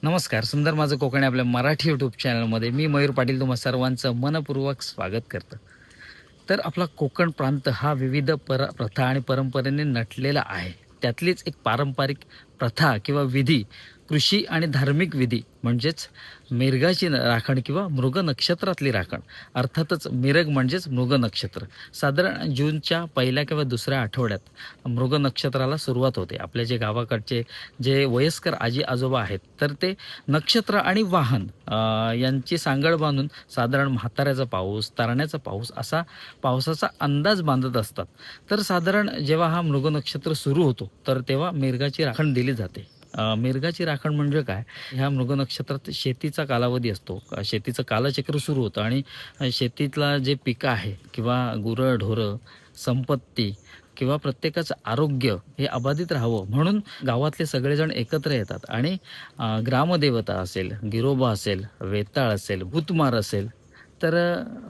नमस्कार. सुंदर माझं कोकण आपल्या मराठी यूट्यूब चॅनलमध्ये मी मयूर पाटील तुम्हा सर्वांचं मनपूर्वक स्वागत करतो. तर आपला कोकण प्रांत हा विविध प्रथा आणि परंपरेने नटलेला आहे. त्यातलीच एक पारंपरिक प्रथा किंवा विधी, कृषी आणि धार्मिक विधी म्हणजेच मिरगाची राखण किंवा मृग नक्षत्रातली राखण. अर्थातच मिरग म्हणजेच मृग नक्षत्र. साधारण जूनच्या पहिल्या किंवा दुसऱ्या आठवड्यात मृग नक्षत्राला सुरुवात होते. आपले जे गावाकडचे जे वयस्कर आजी आजोबा आहेत तर ते नक्षत्र आणि वाहन यांची सांगड बांधून साधारण म्हाताऱ्याचा पाऊस, तरण्याचा पाऊस असा पावसाचा अंदाज बांधत असतात. तर साधारण जेव्हा हा मृग नक्षत्र सुरू होतो तर तेव्हा मिरगाची राखण दिली जाते. मिरगाची राखण म्हणजे काय? ह्या मृग नक्षत्रात शेतीचा कालावधी असतो. शेतीचं कालचक्र सुरू होतं आणि शेतीतला जे पिकं आहे किंवा गुरंढोरं, संपत्ती किंवा प्रत्येकाचं आरोग्य हे अबाधित राहावं म्हणून गावातले सगळेजण एकत्र येतात आणि ग्रामदेवता असेल, गिरोबा असेल, वेताळ असेल, भूतमार असेल तर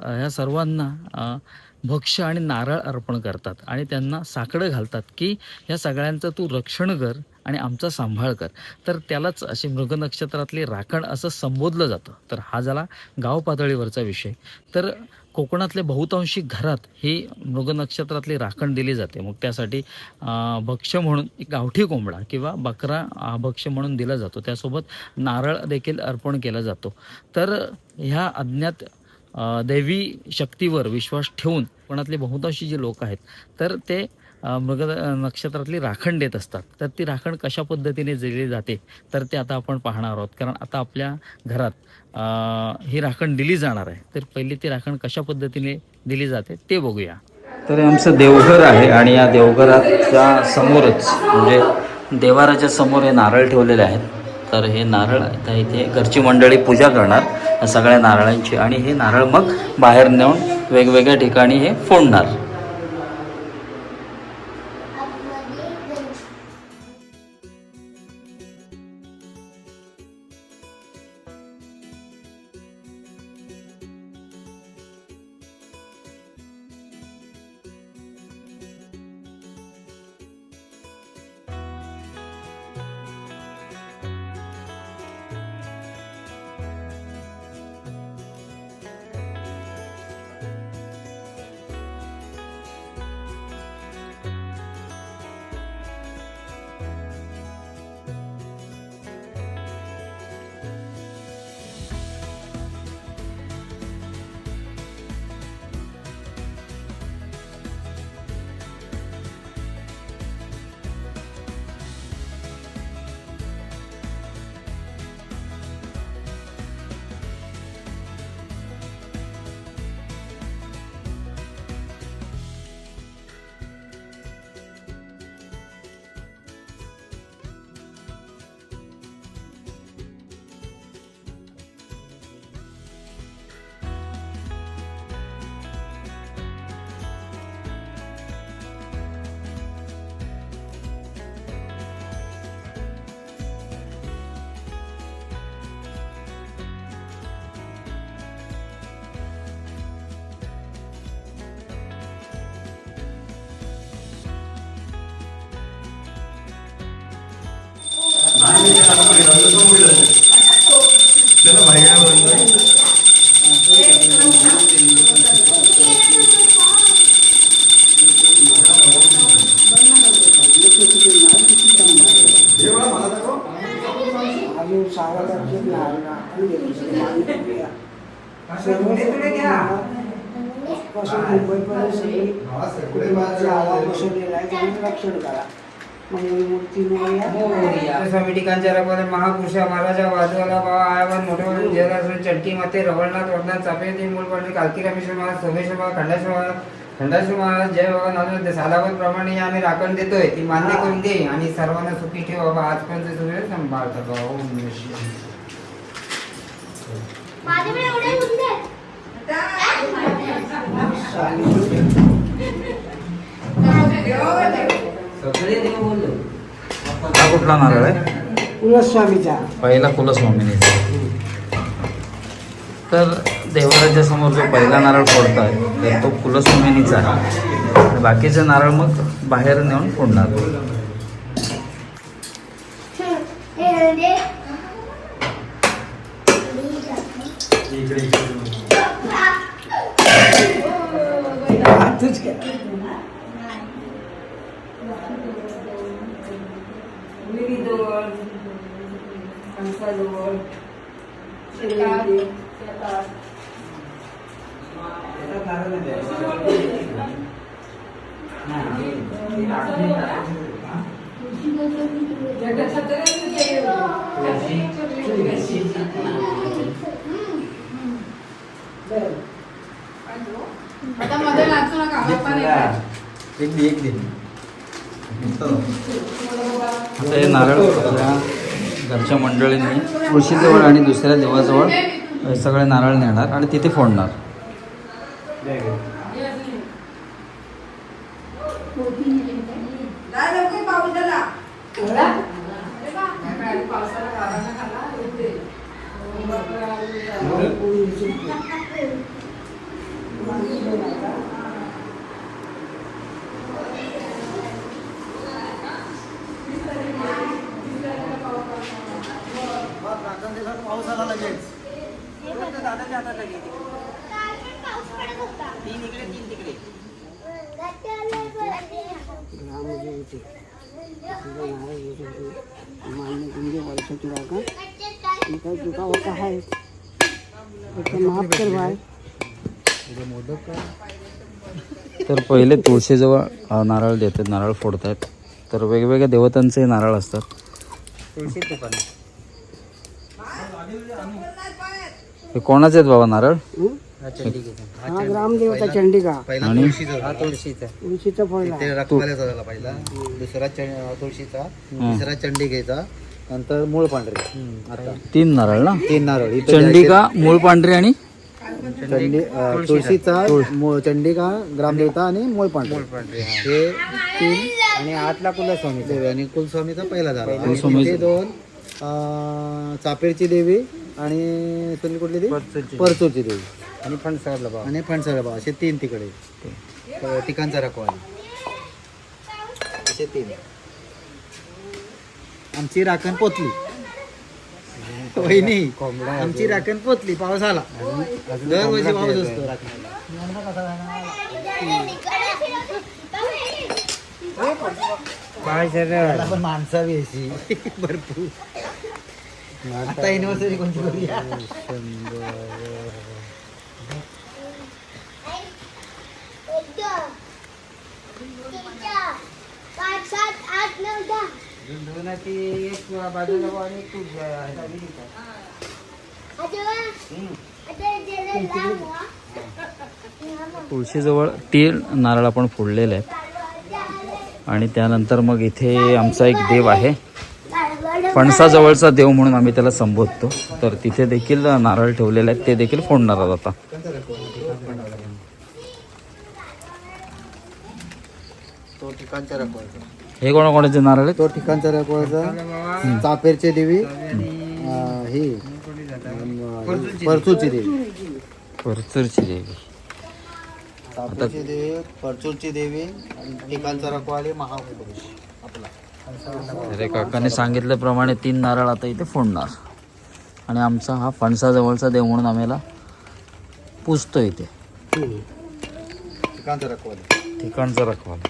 ह्या सर्वांना भक्ष्य आणि नारळ अर्पण करतात आणि त्यांना साकडं घालतात की ह्या सगळ्यांचं तू रक्षण कर आणि आमचा सांभाळ कर. तर त्यालाच अशी मृग नक्षत्रातली राखण असं संबोधलं जातं. तर हा झाला गाव पातळीवरचा विषय. तर कोकणातल्या बहुतांशी घरात ही मृग नक्षत्रातली राखण दिली जाते. मग त्यासाठी भक्ष्य म्हणून एक गावठी कोंबडा किंवा बकरा भक्ष्य म्हणून दिला जातो. त्यासोबत नारळ देखील अर्पण केला जातो. तर ह्या अज्ञात दैवी शक्तीवर विश्वास ठेवून कोकणातले बहुतांशी जे लोक आहेत तर ते मृग नक्षत्रातली राखण देत असतात. तर ती राखण कशा पद्धतीने दिली जाते तर ते आता आपण पाहणार आहोत. कारण आता आपल्या घरात ही राखण दिली जाणार आहे. तर पहिली ती राखण कशा पद्धतीने दिली जाते ते बघूया. तर आमचं देवघर आहे आणि या देवघराच्या समोरच म्हणजे देवाराच्या समोर हे नारळ ठेवलेले आहेत. तर हे नारळ आता इथे घरची मंडळी पूजा करणार सगळ्या नारळांची आणि हे नारळ मग बाहेर नेऊन वेगवेगळ्या ठिकाणी हे फोडणार. स्वामी कांचारामध्ये महापुरुषा महाराजा वाजवाला बाबा आयावर मोठे जयदासन चटकी माते रवळनाथ वरनाथ चापे मूळ पडले कालकी रामेश्वर महाराज सोमेश्वर महाराज खंडेश्वर महाराज जय बाबा नाथ सालावत प्रमाणे आम्ही राखण देतोय ती मान्य करून दे आणि सर्वांना सुखी ठेव बाबा आजपर्यंत तुम्ही सांभाळता बाबा. ओम नमः शिवाय. हा कुठला नारळ आहे? कुलस्वामीचा पहिला कुलस्वामिनीचा. तर देवराच्या समोर जो पहिला नारळ फोडतात तर तो कुलस्वामिनीचा आहे. बाकीचे नारळ मग बाहेर नेऊन फोडणार. आता मध्ये नाचू नका आपण आता हे नारळ आपल्या घरच्या मंडळींनी तुळशीजवळ आणि दुसऱ्या देवाजवळ हे सगळे नारळ नेणार आणि तिथे फोडणार. तर पहिले तुळशीजवळ नारळ देतात, नारळ फोडतात. तर वेगवेगळ्या देवतांचे नारळ असतात. तुळशी दुकान हे कोणाचे आहेत बाबा नारळ? हा ग्रामदेवता चंडिका आणि तुळशीचा पहिला पहिला दुसरा तुळशीचा, तिसरा चंडिकेचा, नंतर मूळ पांढरे. आता 3 नारळ ना? 3 नारळ. इथं चंडिका, मूळ पांढरे आणि तुळशीचा, चंडिका, ग्रामदेवता आणि मूळ पांढरे. हे 3 आणि आतला कुलस्वामी देवी आणि कुलस्वामीचा पहिला झाला. आणि कुलस्वामीचा. इथे 2 चापेरची देवी आणि तुम्ही कुठली देवी? परचूरची देवी आणि फणसाला बाबा आणि फणसाळा बाबा, असे 3 तिकडे. ठिकाणचा रखवाली असे 3. आमची राखण पोचली वहिनी, आमची राखण पोचली. पाऊस आला, दरवर्षी पाऊस असतो राखणाला. पाय पण माणसावी अशी भरपूर. आता युनिव्हर्सिटी कोणती करूया? एक बाजूला बाबा आणि तू तुळशीजवळ 3 नारळ आपण फोडलेले आहेत. आणि त्यानंतर मग इथे आमचा एक देव आहे, फणसाजवळचा देव म्हणून आम्ही त्याला संबोधतो. तर तिथे देखील नारळ ठेवलेले आहेत, ते देखील फोडणार आहोत आता. तो ठिकाणचा रखवायचा. हे कोणाकोणाचे नारळ आहेत? तो ठिकाणचा रखवायचा. चापेरची देवी, ही परचूरची देवी. परचूरची देवी. चापेरची देवी, परचूरची देवी, आणि ठिकाणचा रखवाली महापुरुष आपला. अरे काकाने सांगितल्याप्रमाणे 3 नारळ आता इथे फोडणार. आणि आमचा हा फणसाजवळचा देव म्हणून आम्हाला पूजतो इथे. ठिकाणचा रखवाली. ठिकाणचा रखवाला.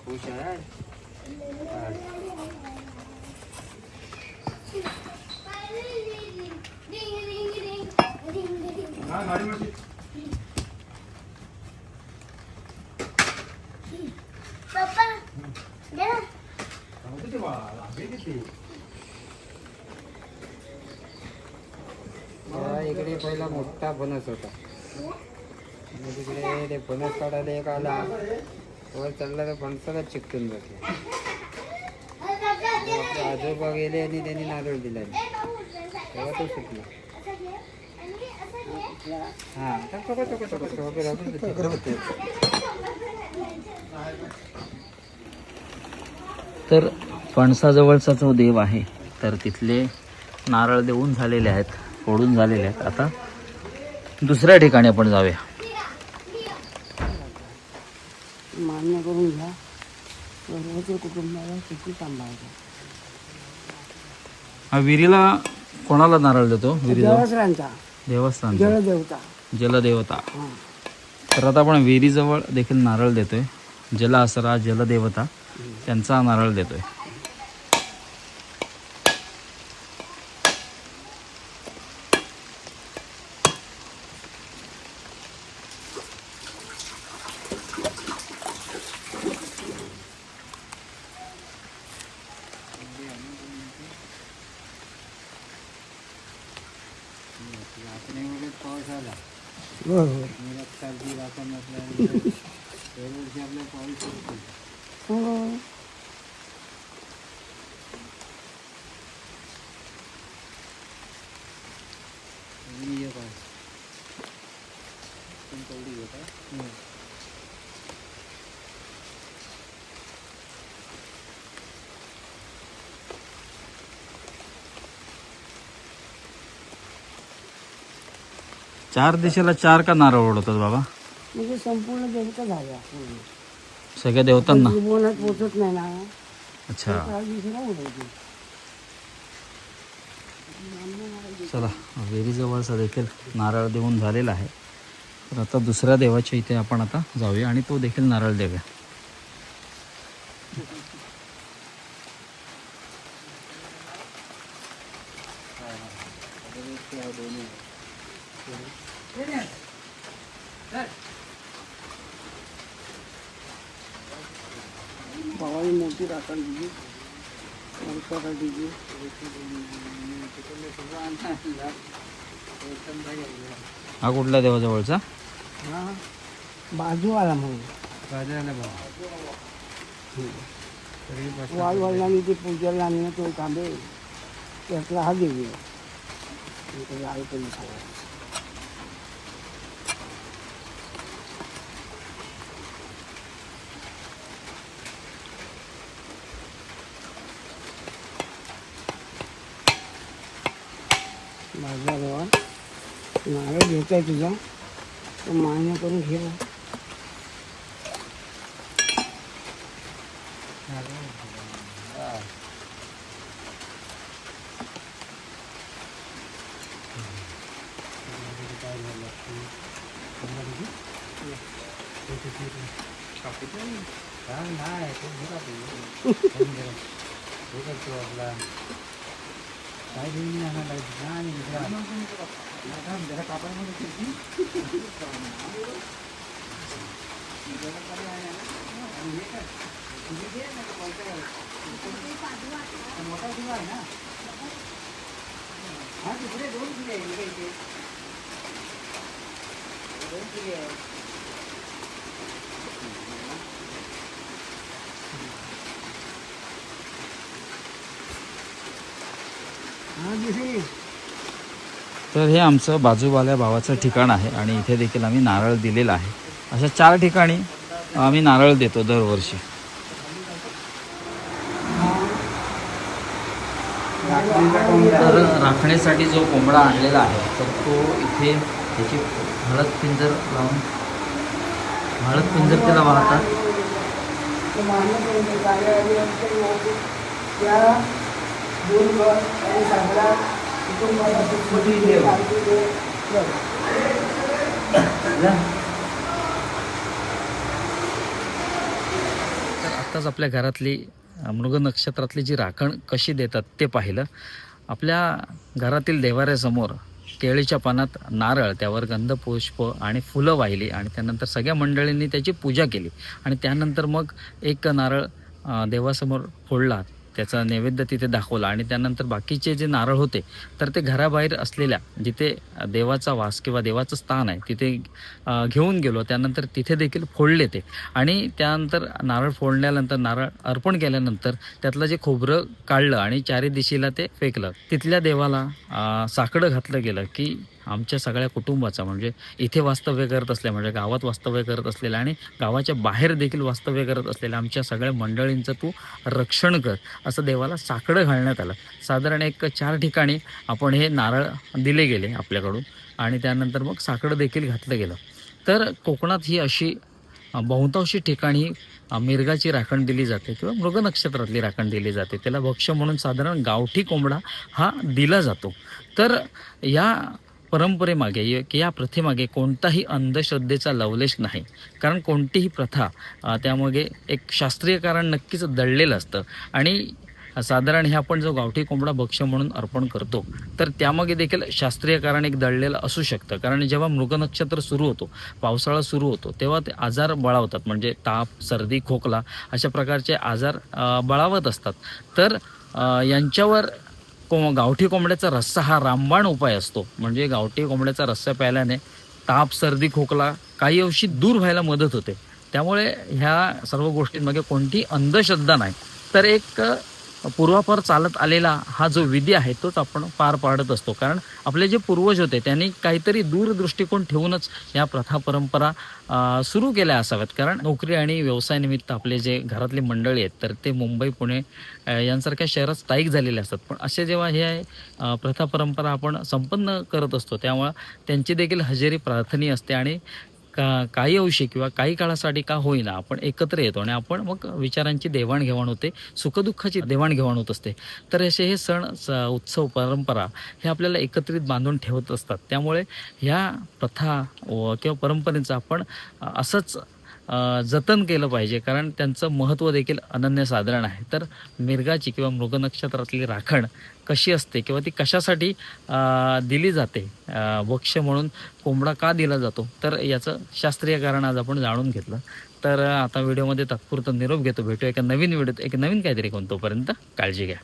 खुश आहे. इकडे पहिला मोठा फणस होता. तिकडे ते फणस काढायला एक आला, वर चढला तर फणसाला चिकटून बसला. आजोबा गेले आणि त्यांनी नारळ दिला, तेव्हा तो सुटला. हां तर फणसाजवळचा जो देव आहे तर तिथले नारळ देऊन झालेले आहेत, फोडून झालेले आहेत. आता दुसऱ्या ठिकाणी आपण जाऊया. मान्य करून घ्या, सर्वच कुटुंबाला किती सांभाळायचं. हा विहिरीला कोणाला नारळ देतो? विहिरीजवळ देवसरांचा देवस्थान, जलदेवता. जलदेवता. हां तर आता आपण विहिरीजवळ देखील नारळ देतोय. जल आसरा जलदेवता त्यांचा नारळ देतोय. पाऊस आला बरोबर. सर्दी वाचन नसल्यानंतर दरवर्षी आपला पाऊस पडतो. हो. चार दिशेला चार का नारळ ओढवतात बाबा? म्हणजे संपूर्ण देवता झाल्या. सगळ्या देवतांना. त्रिभुवनात पोचत नाही ना, अच्छा, त्या दिवशीला उडायची. चला विहिरीजवळचा देखील नारळ देऊन झालेला आहे. तर आता दुसऱ्या देवाच्या इथे आपण आता जाऊया आणि तो देखील नारळ देऊया. भावानी मोठी राखण दिली, संस्कार दिली. हा कुठल्या देवाजवळचा? हा बाजू आला म्हणून बाजाराला बघा. वालवडिलांनी ते पूजेला आणलं तो तांबे, त्यातला हा देवी आहे. लाल करून सांगा. बाजारावर नारळ घेत आहे तुझा, तो मान्य करून घे. तर हे आमचं बाजूवाल्या भावाचं ठिकाण आहे आणि इथे देखील आम्ही नारळ दिलेला आहे. अशा 4 ठिकाणी आम्ही नारळ देतो दरवर्षी. तर राखण्यासाठी जो कोंबडा आणलेला आहे तर तो इथे त्याची हळद पिंजर लावून हळद पिंजर त्याला वाहतात. तर आत्ताच आपल्या घरातली मृग नक्षत्रातली जी राखण कशी देतात ते पाहिलं. आपल्या घरातील देवाऱ्यासमोर केळीच्या पानात नारळ, त्यावर गंधपुष्प आणि फुलं वाहिली आणि त्यानंतर सगळ्या मंडळींनी त्याची पूजा केली आणि त्यानंतर मग एक नारळ देवासमोर फोडला, त्याचा नैवेद्य तिथे दाखवला आणि त्यानंतर बाकीचे जे नारळ होते तर ते घराबाहेर असलेल्या जिथे देवाचा वास किंवा देवाचं स्थान आहे तिथे घेऊन गेलो. त्यानंतर तिथे देखील फोडले ते आणि त्यानंतर नारळ फोडल्यानंतर नारळ अर्पण केल्यानंतर त्यातलं जे खोबरं काढलं आणि 4 दिशेला ते फेकलं. तिथल्या देवाला साकडं घातलं गेलं की आमच्या सगळ्या कुटुंबाचा म्हणजे इथे वास्तव्य करत असल्या म्हणजे गावात वास्तव्य करत असलेल्या आणि गावाच्या बाहेर देखील वास्तव्य करत असलेल्या आमच्या सगळ्या मंडळींचं तू रक्षण कर असं देवाला साकडं घालण्यात आलं. साधारण एक 4 ठिकाणी आपण हे नारळ दिले गेले आपल्याकडून आणि त्यानंतर मग साकडं देखील घातलं गेलं. तर कोकणात ही अशी बहुतांशी ठिकाणी मिरगाची राखण दिली जाते किंवा मृग नक्षत्रातली राखण दिली जाते. त्याला भक्ष्य म्हणून साधारण गावठी कोंबडा हा दिला जातो. तर या परंपरेमागे की या प्रथेमागे कोणताही अंधश्रद्धेचा लवलेश नाही. कारण कोणतीही प्रथा त्यामागे एक शास्त्रीय कारण नक्कीच दडलेलं असतं आणि साधारण हे आपण जो गावठी कोंबडा भक्ष्य म्हणून अर्पण करतो तर त्यामागे देखील शास्त्रीय कारण एक दडलेलं असू शकतं. कारण जेव्हा मृग नक्षत्र सुरू होतो, पावसाळा सुरू होतो, तेव्हा ते आजार बळावतात. म्हणजे ताप, सर्दी, खोकला अशा प्रकारचे आजार बळावत असतात. तर यांच्यावर गावठी कोंबड्याचा रस्सा हा रामबाण उपाय असतो. म्हणजे गावठी कोंबड्याचा रस्सा प्यायल्याने ताप, सर्दी, खोकला काही अंशी दूर व्हायला मदत होते. त्यामुळे ह्या सर्व गोष्टींमागे कोणतीही अंधश्रद्धा नाही. तर एक पूर्वापार चालत आलेला हा जो विधी आहे तोच आपण पार पाडत असतो. कारण आपले जे पूर्वज होते त्यांनी काहीतरी दूरदृष्टिकोन ठेवूनच या प्रथा परंपरा सुरू केल्या असाव्यात. कारण नोकरी आणि व्यवसायानिमित्त आपले जे घरातली मंडळी आहेत तर ते मुंबई, पुणे यांसारख्या शहरात स्थायिक झालेले असतात. पण असे जेव्हा हे प्रथा परंपरा आपण संपन्न करत असतो त्यामुळं त्यांची देखील हजेरी प्रार्थनीय असते आणि काही अंशी किंवा काही काळासाठी का होईना आपण एकत्र येतो आणि आपण मग विचारांची देवाणघेवाण होते, सुखदुःखाची देवाणघेवाण होत असते. तर असे हे सण, उत्सव, परंपरा हे आपल्याला एकत्रित बांधून ठेवत असतात. त्यामुळे ह्या प्रथा किंवा परंपरेचं आपण असंच जतन केलं पाहिजे. कारण त्यांचं महत्त्व देखील अनन्यसाधारण आहे. तर मिरगाची किंवा मृग नक्षत्रातली राखण कशी असते किंवा ती कशासाठी दिली जाते, भक्ष्य म्हणून कोंबडा का दिला जातो, तर याचं शास्त्रीय कारण आज आपण जाणून घेतलं. तर आता व्हिडिओमध्ये तात्पुरता निरोप घेतो. भेटूया एका नवीन व्हिडिओत एक नवीन काहीतरी कोण. तोपर्यंत काळजी घ्या.